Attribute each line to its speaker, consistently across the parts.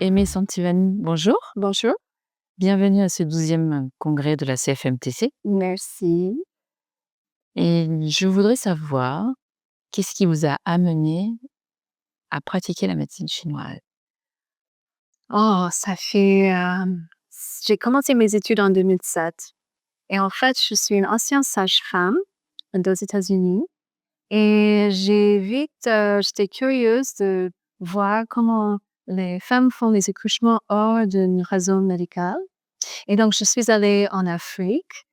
Speaker 1: Aimée Santivani, bonjour.
Speaker 2: Bonjour,
Speaker 1: Bienvenue à ce 12e congrès de la CFMTC.
Speaker 2: merci.
Speaker 1: Et je voudrais savoir, qu'est-ce qui vous a amené à pratiquer la médecine chinoise?
Speaker 2: Oh, j'ai commencé mes études en 2007 et en fait, je suis une ancienne sage-femme aux États-Unis et j'étais curieuse de voir comment les femmes font les accouchements hors d'une raison médicale. Et donc, je suis allée en Afrique,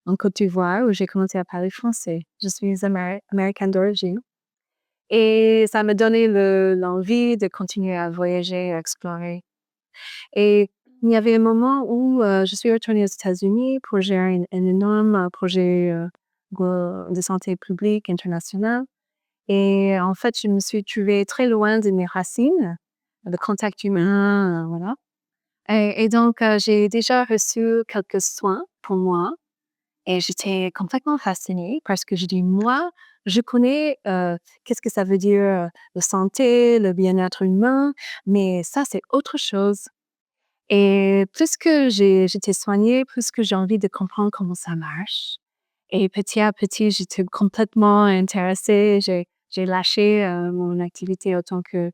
Speaker 2: en Côte d'Ivoire, où j'ai commencé à parler français. Je suis américaine d'origine. Et ça m'a donné l'envie de continuer à voyager, à explorer. Et il y avait un moment où je suis retournée aux États-Unis pour gérer un énorme projet de santé publique international. Et en fait, je me suis trouvée très loin de mes racines, le contact humain, voilà. Et donc, j'ai déjà reçu quelques soins pour moi. Et j'étais complètement fascinée parce que je dis: «Moi, je connais, qu'est-ce que ça veut dire, la santé, le bien-être humain, mais ça, c'est autre chose» et plus que j'étais soignée, plus que j'ai envie de comprendre comment ça marche et petit à petit, j'étais complètement intéressée. J'ai lâché, mon activité en tant que,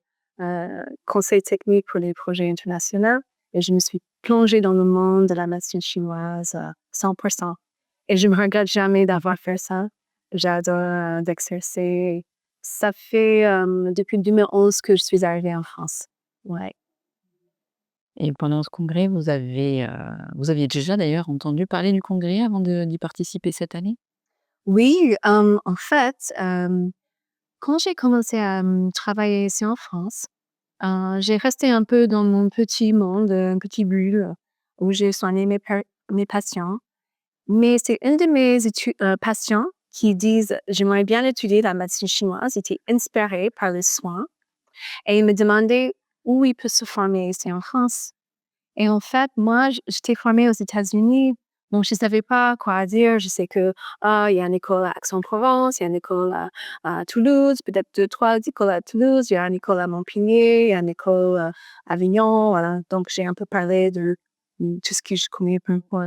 Speaker 2: conseil technique pour les projets internationaux et je me suis plongée dans le monde de la médecine chinoise, 100%. Et je me regrette jamais d'avoir fait ça. J'adore, d'exercer. Ça fait, depuis 2011 que je suis arrivée en France. Ouais.
Speaker 1: Et pendant ce congrès, vous aviez déjà d'ailleurs entendu parler du congrès avant d'y participer cette année?
Speaker 2: Oui, en fait, quand j'ai commencé à, travailler ici en France, j'ai resté un peu dans mon petit monde, une petite bulle où j'ai soigné mes patients. Mais c'est une de mes patients qui disent: «J'aimerais bien étudier la médecine chinoise». Il était inspiré par les soins et il me demandait où il peut se former ici en France. Et en fait, moi, j'étais formée aux États-Unis, donc je savais pas quoi dire. Je sais que, il y a une école à Aix-en-Provence, il y a une école à Toulouse, peut-être 2-3 écoles à Toulouse, il y a une école à Montpellier, il y a une école, à Avignon, voilà. Donc j'ai un peu parlé de, tout ce que je connais un peu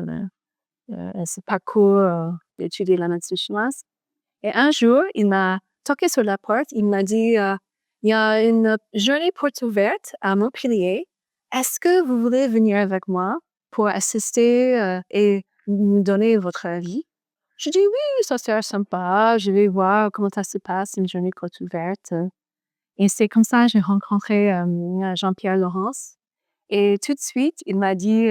Speaker 2: ce parcours, d'étudier la médecine chinoise. Et un jour, il m'a toqué sur la porte, il m'a dit, «Il y a une journée porte ouverte à Montpellier. Est-ce que vous voulez venir avec moi pour assister, et me donner votre avis?» Je dis: «Oui, ça serait sympa, je vais voir comment ça se passe, une journée porte ouverte». Et c'est comme ça, j'ai rencontré, Jean-Pierre Laurence et tout de suite, il m'a dit,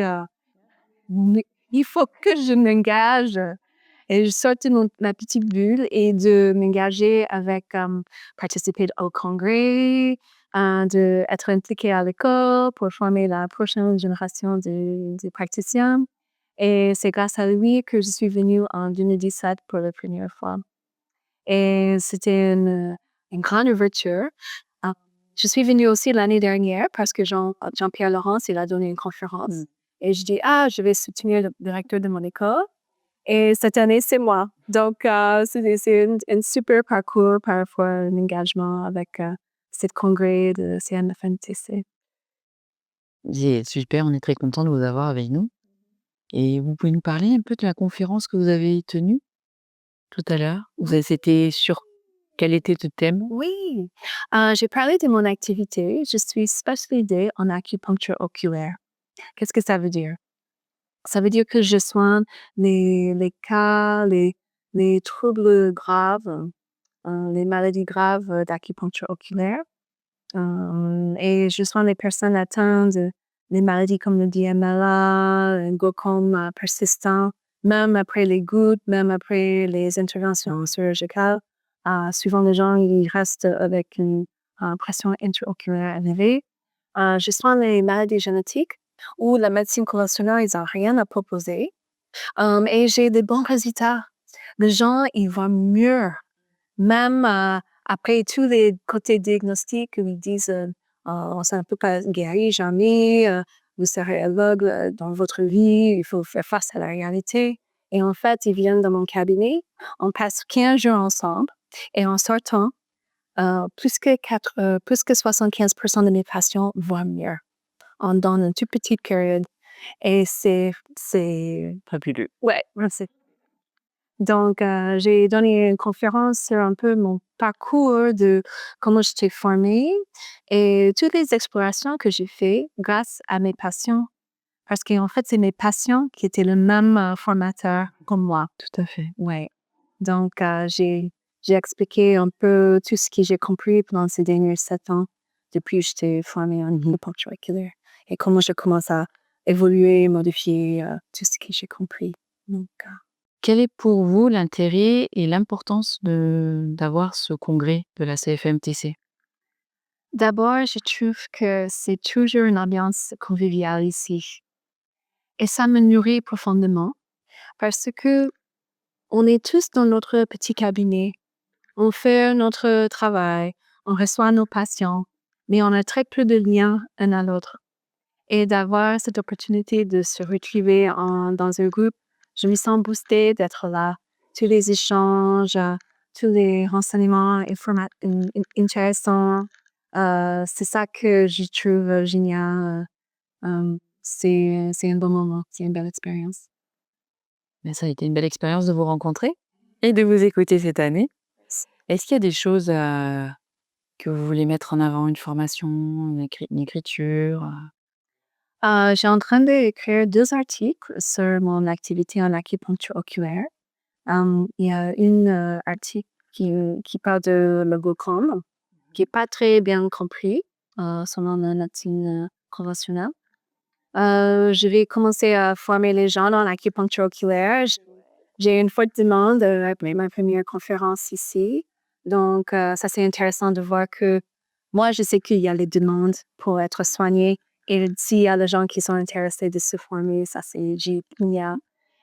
Speaker 2: «Mais il faut que je m'engage». Et je sortais de ma petite bulle et de m'engager avec, participer au congrès, de être impliquée à l'école pour former la prochaine génération de praticiens. Et c'est grâce à lui que je suis venue en 2017 pour la première fois. Et c'était une grande ouverture. Hem, je suis venue aussi l'année dernière parce que Jean-Pierre Laurence, il a donné une conférence et je dis: «Ah, je vais soutenir le directeur de mon école». Et cette année, c'est moi. Donc, c'est une super parcours par rapport à un engagement avec, ce congrès de CNFMTC.
Speaker 1: C'est super, on est très content de vous avoir avec nous. Et vous pouvez nous parler un peu de la conférence que vous avez tenue tout à l'heure? C'était sur quel était le thème?
Speaker 2: Oui, j'ai parlé de mon activité. Je suis spécialisée en acupuncture oculaire. Qu'est-ce que ça veut dire? Ça veut dire que je soigne les cas, les troubles graves, les maladies graves, d'acupuncture oculaire. Et je soigne les personnes atteintes des maladies comme le DMLA, le glaucome persistant, même après les gouttes, même après les interventions chirurgicales. Souvent, les gens ils restent avec une pression intraoculaire élevée. Je soigne les maladies génétiques où la médecine conventionnelle, ils ont rien à proposer. Et j'ai des bons résultats. Les gens, ils vont mieux. Même, après tous les côtés diagnostiques où ils disent, «On ne peut pas guérir jamais, vous serez aveugle, dans votre vie, il faut faire face à la réalité» et en fait, ils viennent dans mon cabinet, on passe 15 jours ensemble et en sortant, plus que 75% de mes patients vont mieux. dans une toute petite période et c'est
Speaker 1: Fabuleux.
Speaker 2: ouais, merci. Donc j'ai donné une conférence sur un peu mon parcours de comment j'étais formée et toutes les explorations que j'ai fait grâce à mes passions. Parce qu'en fait, c'est mes passions qui étaient le même, formateur comme moi.
Speaker 1: Tout à fait.
Speaker 2: Ouais. Donc j'ai expliqué un peu tout ce que j'ai compris pendant ces derniers 7 ans, depuis que j'étais formée en acupuncture oculaire et comment je commence à évoluer, modifier, tout ce que j'ai compris. Donc
Speaker 1: Quel est pour vous l'intérêt et l'importance d'avoir ce congrès de la CFMTC?
Speaker 2: d'abord, je trouve que c'est toujours une ambiance conviviale ici et ça me nourrit profondément parce qu'on est tous dans notre petit cabinet. On fait notre travail, on reçoit nos patients, mais on a très peu de liens un à l'autre. Et d'avoir cette opportunité de se retrouver dans un groupe, je me sens boostée d'être là. Tous les échanges, tous les renseignements intéressants, c'est ça que je trouve génial. C'est un bon moment, c'est une belle expérience.
Speaker 1: Mais ça a été une belle expérience de vous rencontrer et de vous écouter cette année. Est-ce qu'il y a des choses, que vous voulez mettre en avant? Une formation, une écriture?
Speaker 2: J'ai en train d'écrire 2 articles sur mon activité en acupuncture oculaire. Il y a une, article qui parle de le glaucome, qui est pas très bien compris, selon la médecine, conventionnelle. Je vais commencer à former les gens dans l'acupuncture oculaire. J'ai une forte demande, après ma première conférence ici. Donc, ça, c'est intéressant de voir que moi, je sais qu'il y a les demandes pour être soignée et s'il y a des gens qui sont intéressés de se former, ça, c'est génial.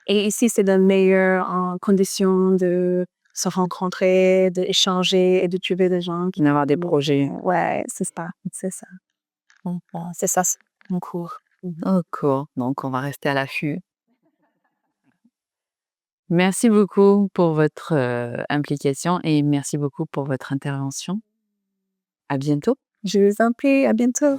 Speaker 2: Et ici, c'est le meilleur en conditions de se rencontrer, d'échanger et de trouver des gens qui
Speaker 1: D'avoir des projets.
Speaker 2: ouais, c'est ça, c'est ça. Donc, c'est ça, c'est mon cours.
Speaker 1: D'accord, donc on va rester à l'affût. Merci beaucoup pour votre, implication et merci beaucoup pour votre intervention. À bientôt.
Speaker 2: Je vous en prie, à bientôt.